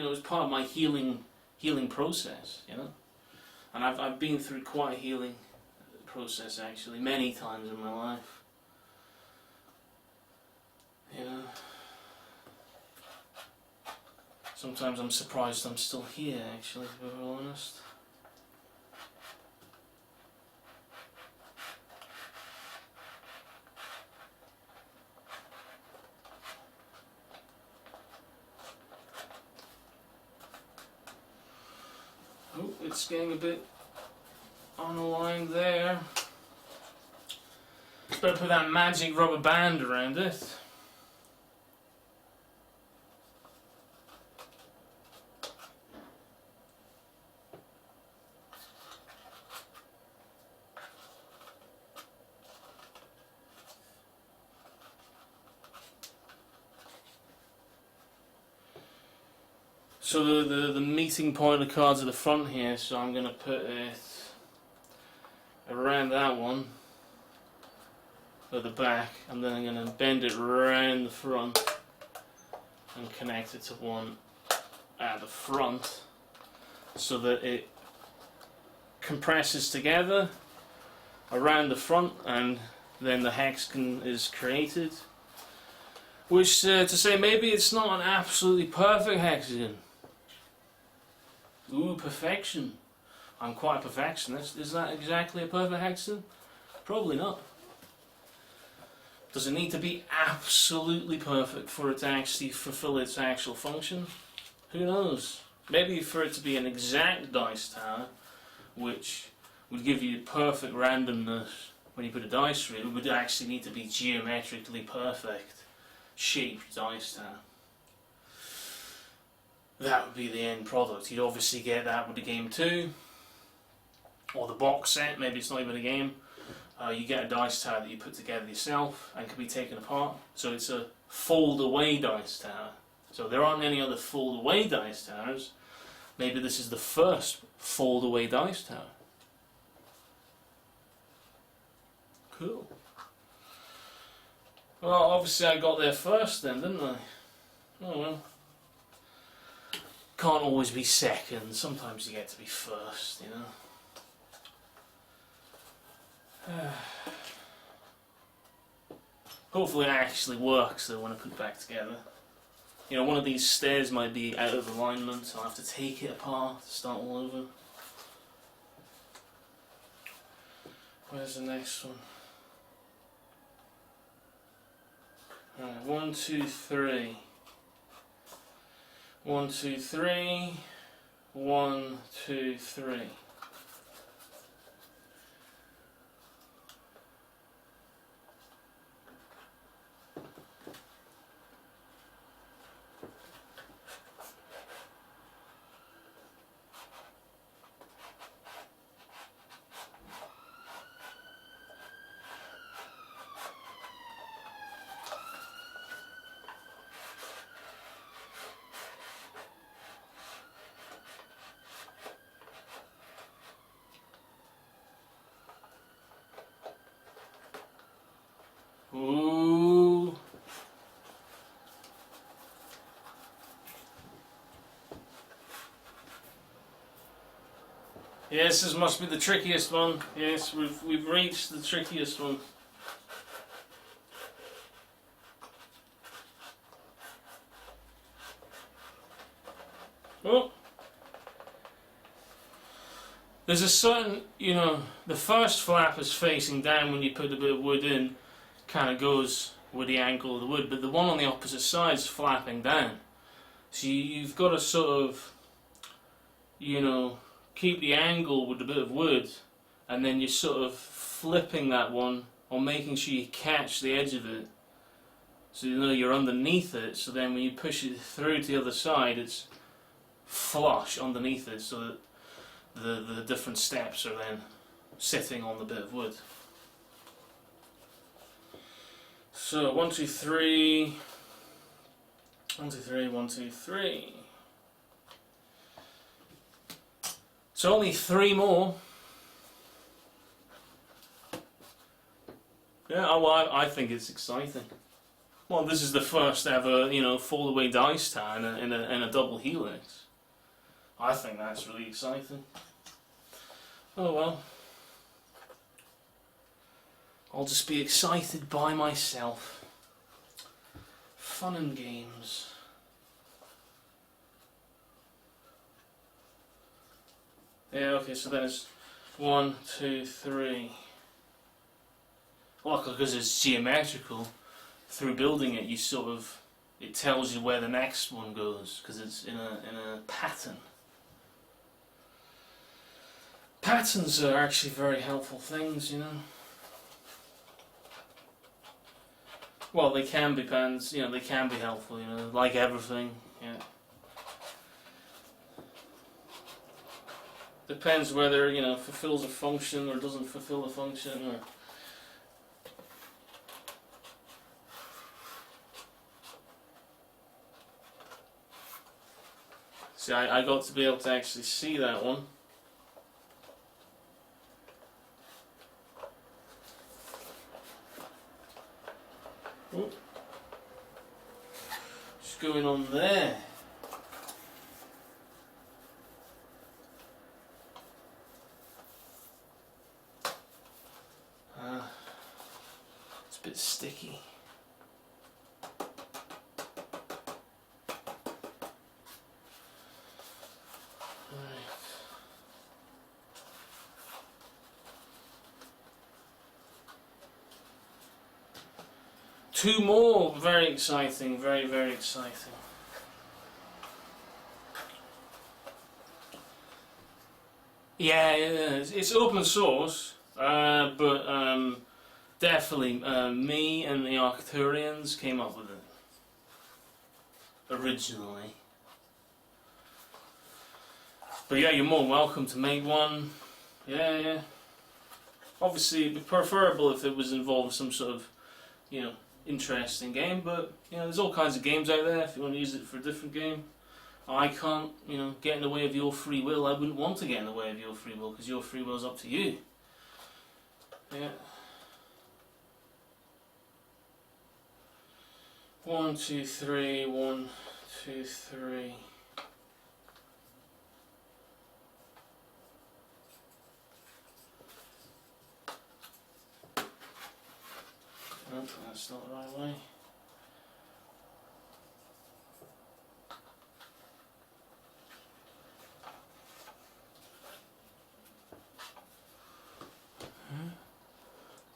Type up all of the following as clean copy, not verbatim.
you know, it's part of my healing process, you know. And I've been through quite a healing process actually, many times in my life. You know. Sometimes I'm surprised I'm still here actually, to be real honest. Oh, it's getting a bit unaligned there. Better put that magic rubber band around it. So the meeting point of the cards at the front here, so I'm going to put it around that one at the back, and then I'm going to bend it around the front and connect it to one at the front so that it compresses together around the front, and then the hex is created. Which to say maybe it's not an absolutely perfect hexagon. Ooh, perfection. I'm quite a perfectionist. Is that exactly a perfect hexagon? Probably not. Does it need to be absolutely perfect for it to actually fulfill its actual function? Who knows? Maybe for it to be an exact dice tower, which would give you perfect randomness when you put a dice through it, would actually need to be geometrically perfect shaped dice tower. That would be the end product. You'd obviously get that with the game 2 or the box set. Maybe it's not even a game. You get a dice tower that you put together yourself and can be taken apart. So it's a fold away dice tower. So there aren't any other fold away dice towers. Maybe this is the first fold away dice tower. Cool. Well, obviously I got there first then, didn't I? Oh well. Can't always be second, sometimes you get to be first, you know. Hopefully it actually works though when I put it back together. You know, one of these stairs might be out of alignment, so I'll have to take it apart, start all over. Where's the next one? Right, 1, 2, 3. 1, 2, 3. 1, 2, 3. Ooh. Yes, this must be the trickiest one. Yes, we've reached the trickiest one. Oh. There's a certain, you know, the first flap is facing down when you put a bit of wood in, kind of goes with the angle of the wood, but the one on the opposite side is flapping down. So you've got to sort of, you know, keep the angle with a bit of wood, and then you're sort of flipping that one, or making sure you catch the edge of it, so you know you're underneath it, so then when you push it through to the other side, it's flush underneath it, so that the different steps are then sitting on the bit of wood. So 1, 2, 3. 1, 2, 3. 1, 2, 3. So only 3 more. Yeah, well, I think it's exciting. Well, this is the first ever, fall-away dice tower in a double helix. I think that's really exciting. Oh well. I'll just be excited by myself. Fun and games. Yeah, okay, so there's 1, 2, 3. Well, because it's geometrical, through building it, it tells you where the next one goes, because it's in a pattern. Patterns are actually very helpful things, Well, they can be patterns, they can be helpful, like everything, yeah. Depends whether, fulfills a function or doesn't fulfill a function, or... See, I got to be able to actually see that one. Oh. What's going on there? It's a bit sticky. Two more, very exciting, very, very exciting. Yeah, it's open source, but definitely me and the Arcturians came up with it originally. But yeah, you're more than welcome to make one. Yeah. Obviously, it'd be preferable if it was involved some sort of, interesting game, but there's all kinds of games out there if you want to use it for a different game. I can't, get in the way of your free will. I wouldn't want to get in the way of your free will, because your free will is up to you. Yeah. 1, 2, 3, 1, 2, 3. Nope, that's not the right way.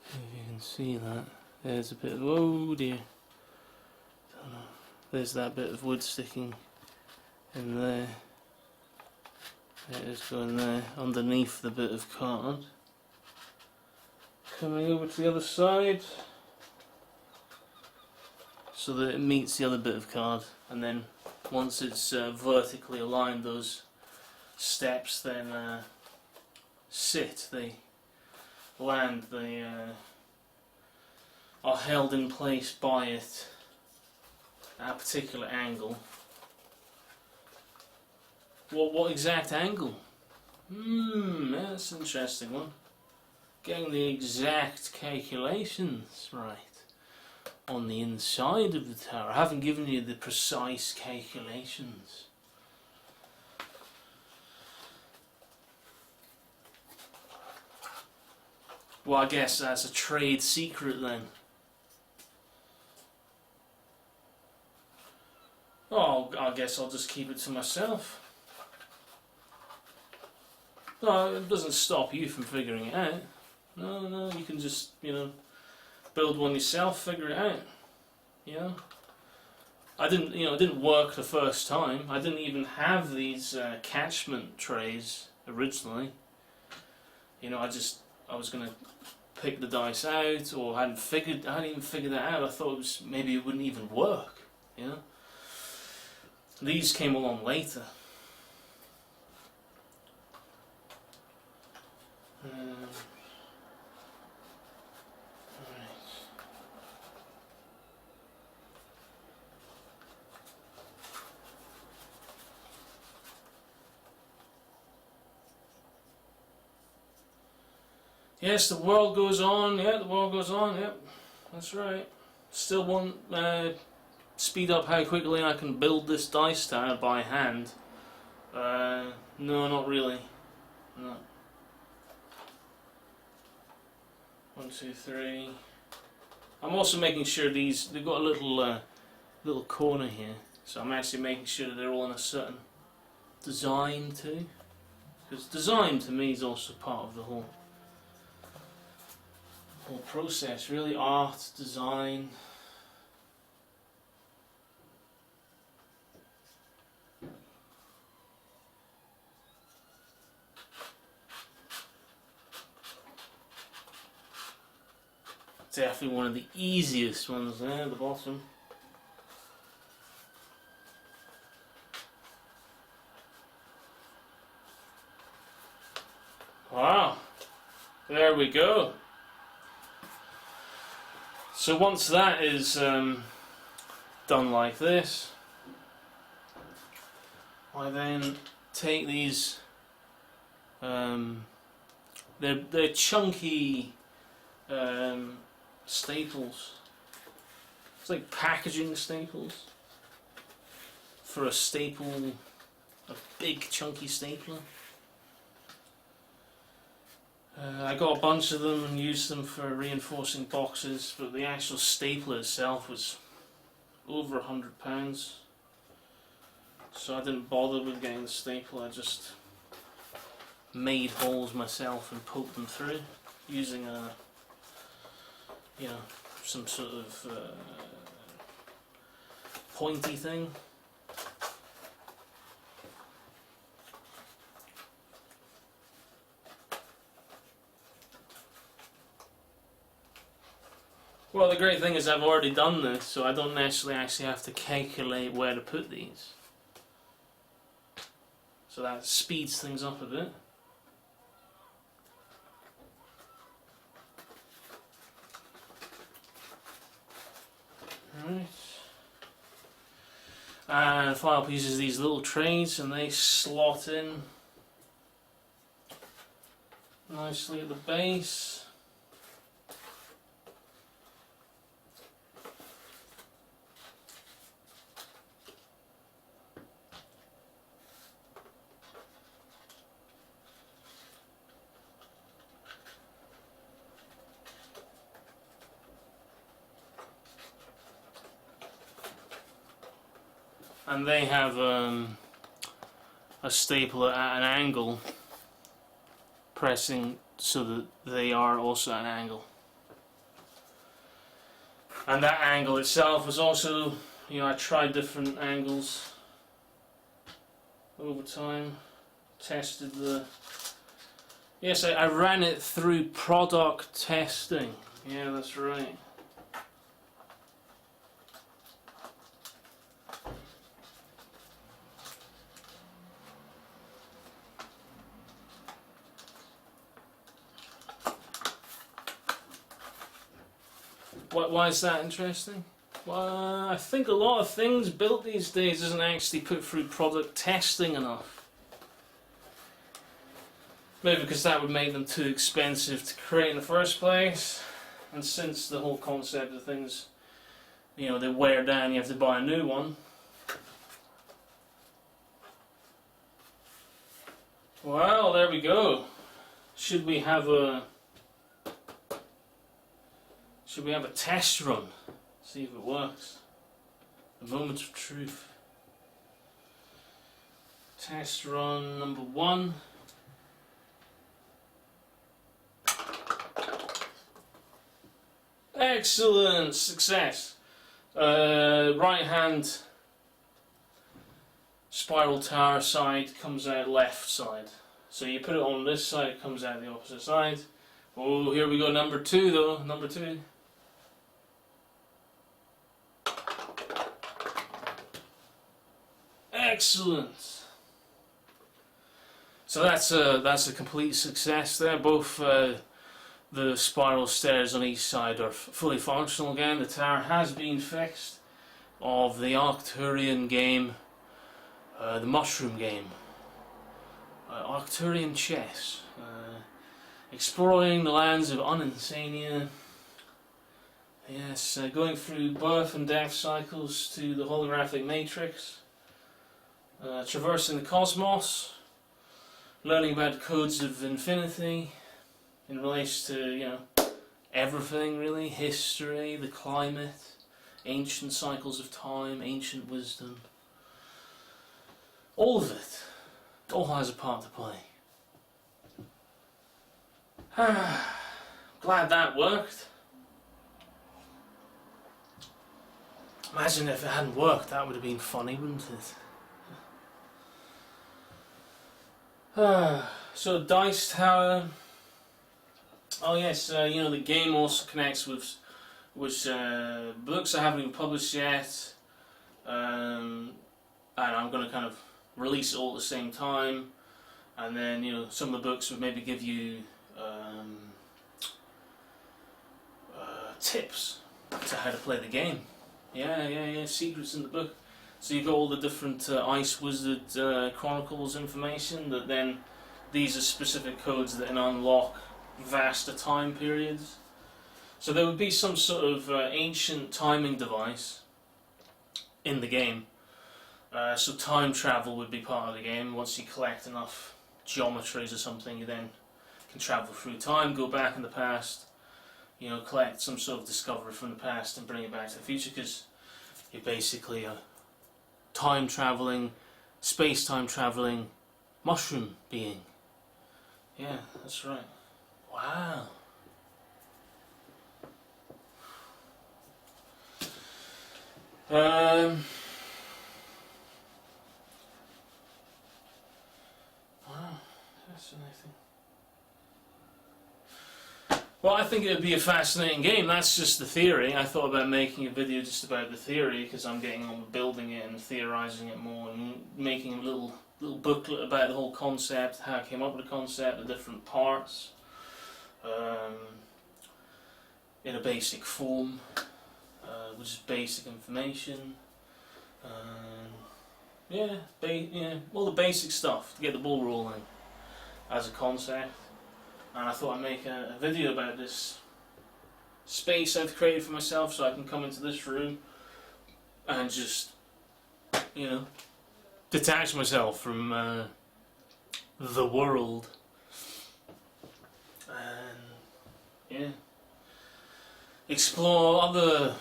If you can see that, there's a bit of, oh dear, don't know. There's that bit of wood sticking in there. It is going there, underneath the bit of card. Coming over to the other side, so that it meets the other bit of card, and then once it's vertically aligned, those steps then they land, they are held in place by it at a particular angle. What exact angle? That's an interesting one. Getting the exact calculations right on the inside of the tower. I haven't given you the precise calculations. Well, I guess that's a trade secret then. Oh, I guess I'll just keep it to myself. No, it doesn't stop you from figuring it out. No, you can just, build one yourself, figure it out. I didn't, it didn't work the first time. I didn't even have these catchment trays originally. I was gonna pick the dice out, or I hadn't even figured that out. I thought maybe it wouldn't even work. These came along later. Yes, the world goes on. Yeah, the world goes on. Yep, that's right. Still want speed up how quickly I can build this dice tower by hand. No, not really. No. 1, 2, 3. I'm also making sure they've got a little corner here, so I'm actually making sure that they're all in a certain design too, because design to me is also part of the whole process, really. Art, design. Definitely one of the easiest ones there at the bottom. Wow, there we go. So once that is done like this, I then take these, they're chunky staples. It's like packaging staples for a big chunky stapler. I got a bunch of them and used them for reinforcing boxes, but the actual stapler itself was over £100, so I didn't bother with getting the stapler. I just made holes myself and poked them through using some sort of pointy thing. Well, the great thing is I've already done this, so I don't necessarily actually have to calculate where to put these. So that speeds things up a bit. Alright. And final piece is these little trays, and they slot in nicely at the base. And they have a stapler at an angle, pressing so that they are also at an angle. And that angle itself was also, I tried different angles over time, tested yes, I ran it through product testing. Yeah, that's right. Why is that interesting? Well, I think a lot of things built these days isn't actually put through product testing enough. Maybe because that would make them too expensive to create in the first place, and since the whole concept of things, they wear down, you have to buy a new one. Well, there we go. Should we have a test run? See if it works. The moment of truth. Test run number 1. Excellent! Success! Right hand spiral tower side comes out left side. So you put it on this side, it comes out the opposite side. Oh, here we go, number 2 though. Number 2. Excellent. So that's a complete success there. Both the spiral stairs on each side are fully functional again. The tower has been fixed. Of the Arcturian game, the Mushroom game, Arcturian chess, exploring the lands of Uninsania. Yes, going through birth and death cycles to the holographic matrix, traversing the cosmos, learning about the codes of infinity in relation to, everything really, history, the climate, ancient cycles of time, ancient wisdom. All of it, all has a part to play. Glad that worked. Imagine if it hadn't worked, that would have been funny, wouldn't it? So Dice Tower. Oh yes, the game also connects with books I haven't even published yet, and I'm going to kind of release it all at the same time, and then some of the books would maybe give you tips to how to play the game. Yeah, secrets in the book. So you've got all the different Ice Wizard Chronicles information, that then these are specific codes that can unlock vaster time periods. So there would be some sort of ancient timing device in the game. So time travel would be part of the game. Once you collect enough geometries or something, you then can travel through time, go back in the past, collect some sort of discovery from the past and bring it back to the future, because you're basically a time travelling, space-time travelling mushroom being. Yeah, that's right. Wow. Wow, fascinating. Well, I think it would be a fascinating game. That's just the theory. I thought about making a video just about the theory, because I'm getting on with building it and theorising it more, and making a little booklet about the whole concept, how I came up with the concept, the different parts, in a basic form, which is basic information. All the basic stuff to get the ball rolling as a concept. And I thought I'd make a video about this space I've created for myself, so I can come into this room and just, detach myself from the world. And, explore other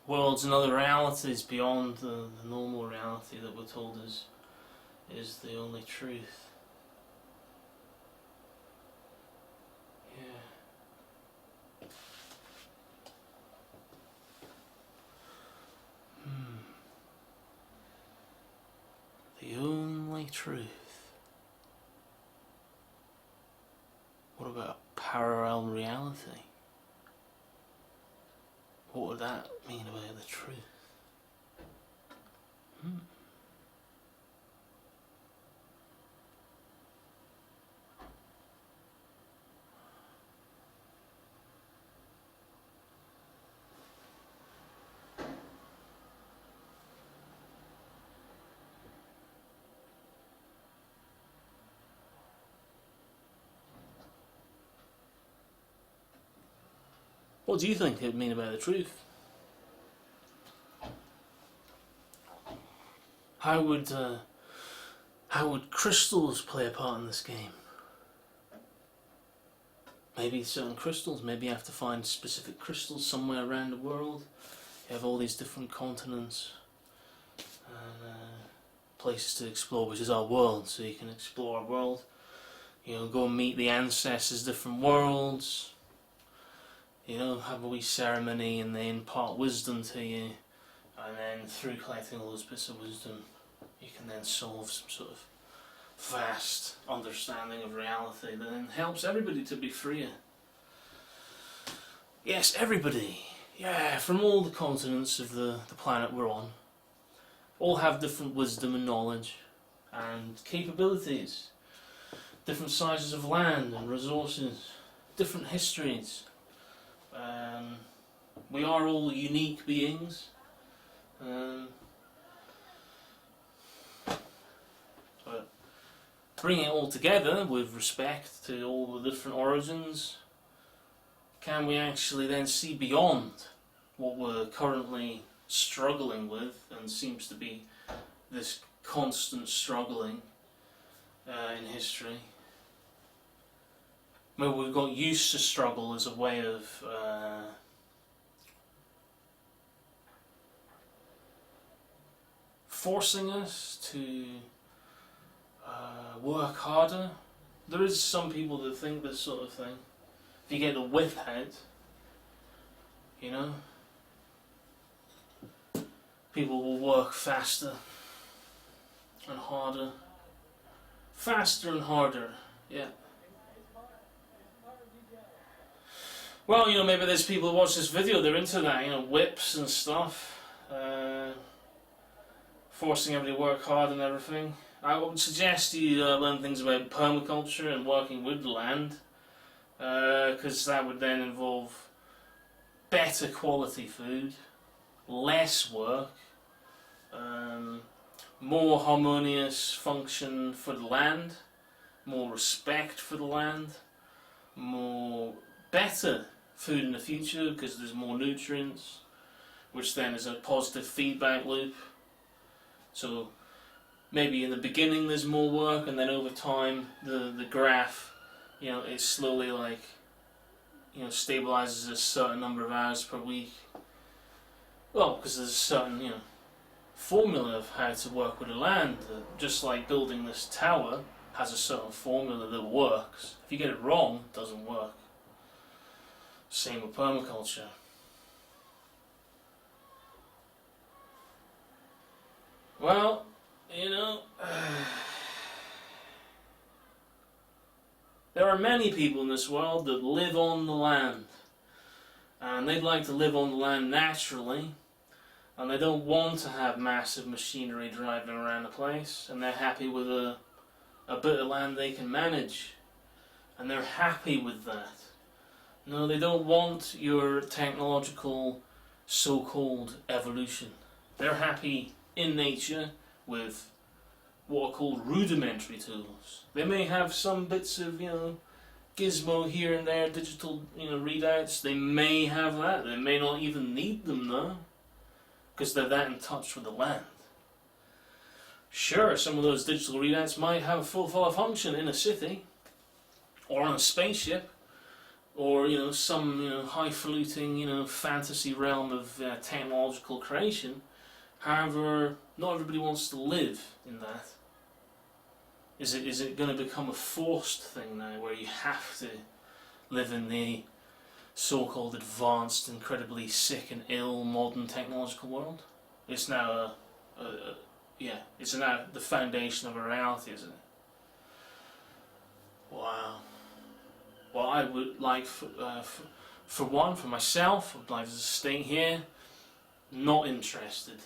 worlds and other realities beyond the normal reality that we're told is the only truth. The only truth. What about parallel reality? What would that mean about the truth? What do you think it would mean about the truth? How would crystals play a part in this game? Maybe certain crystals, maybe you have to find specific crystals somewhere around the world. You have all these different continents and places to explore, which is our world, so you can explore our world. Go and meet the ancestors, different worlds. Have a wee ceremony and they impart wisdom to you, and then through collecting all those bits of wisdom you can then solve some sort of vast understanding of reality that then helps everybody to be freer. Yes, everybody. Yeah, from all the continents of the planet we're on. All have different wisdom and knowledge and capabilities. Different sizes of land and resources. Different histories. We are all unique beings. But bringing it all together with respect to all the different origins, can we actually then see beyond what we're currently struggling with, and seems to be this constant struggling in history. Maybe we've got used to struggle as a way of forcing us to work harder. There is some people that think this sort of thing. If you get the whip out, you know, people will work faster and harder. Faster and harder, yeah. Well, you know, maybe there's people who watch this video, they're into that, you know, whips and stuff. Forcing everybody to work hard and everything. I would suggest you learn things about permaculture and working with the land, because that would then involve better quality food, less work, more harmonious function for the land, more respect for the land, more better food in the future because there's more nutrients, which then is a positive feedback loop. So maybe in the beginning there's more work, and then over time the graph, you know, it slowly, like, you know, stabilizes a certain number of hours per week. Well, because there's a certain, you know, formula of how to work with the land. Just like building this tower has a certain formula that works. If you get it wrong, it doesn't work. Same with permaculture. Well, you know, there are many people in this world that live on the land, and they'd like to live on the land naturally, and they don't want to have massive machinery driving around the place, and they're happy with a bit of land they can manage, and they're happy with that. No, they don't want your technological so-called evolution. They're happy in nature with what are called rudimentary tools. They may have some bits of, you know, gizmo here and there, digital, you know, readouts. They may have that. They may not even need them though, because they're that in touch with the land. Sure, some of those digital readouts might have a full function in a city, or on a spaceship, or, you know, some, you know, highfalutin, you know, fantasy realm of technological creation. However, not everybody wants to live in that. Is it going to become a forced thing now, where you have to live in the so-called advanced, incredibly sick and ill modern technological world? It's now it's now the foundation of a reality, isn't it? Wow. Well, I would like, for one, for myself, I'd like to stay here, not interested.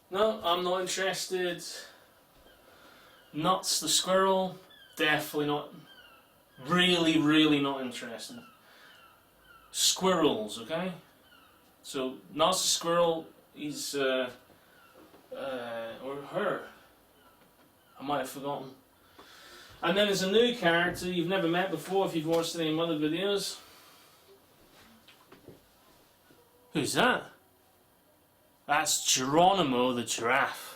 No, I'm not interested. Nuts the squirrel, definitely not. Really, really not interested. Squirrels, okay? So, Nuts the squirrel, he's, or her. I might have forgotten. And then there's a new character you've never met before if you've watched any of my other videos. Who's that? That's Geronimo the giraffe.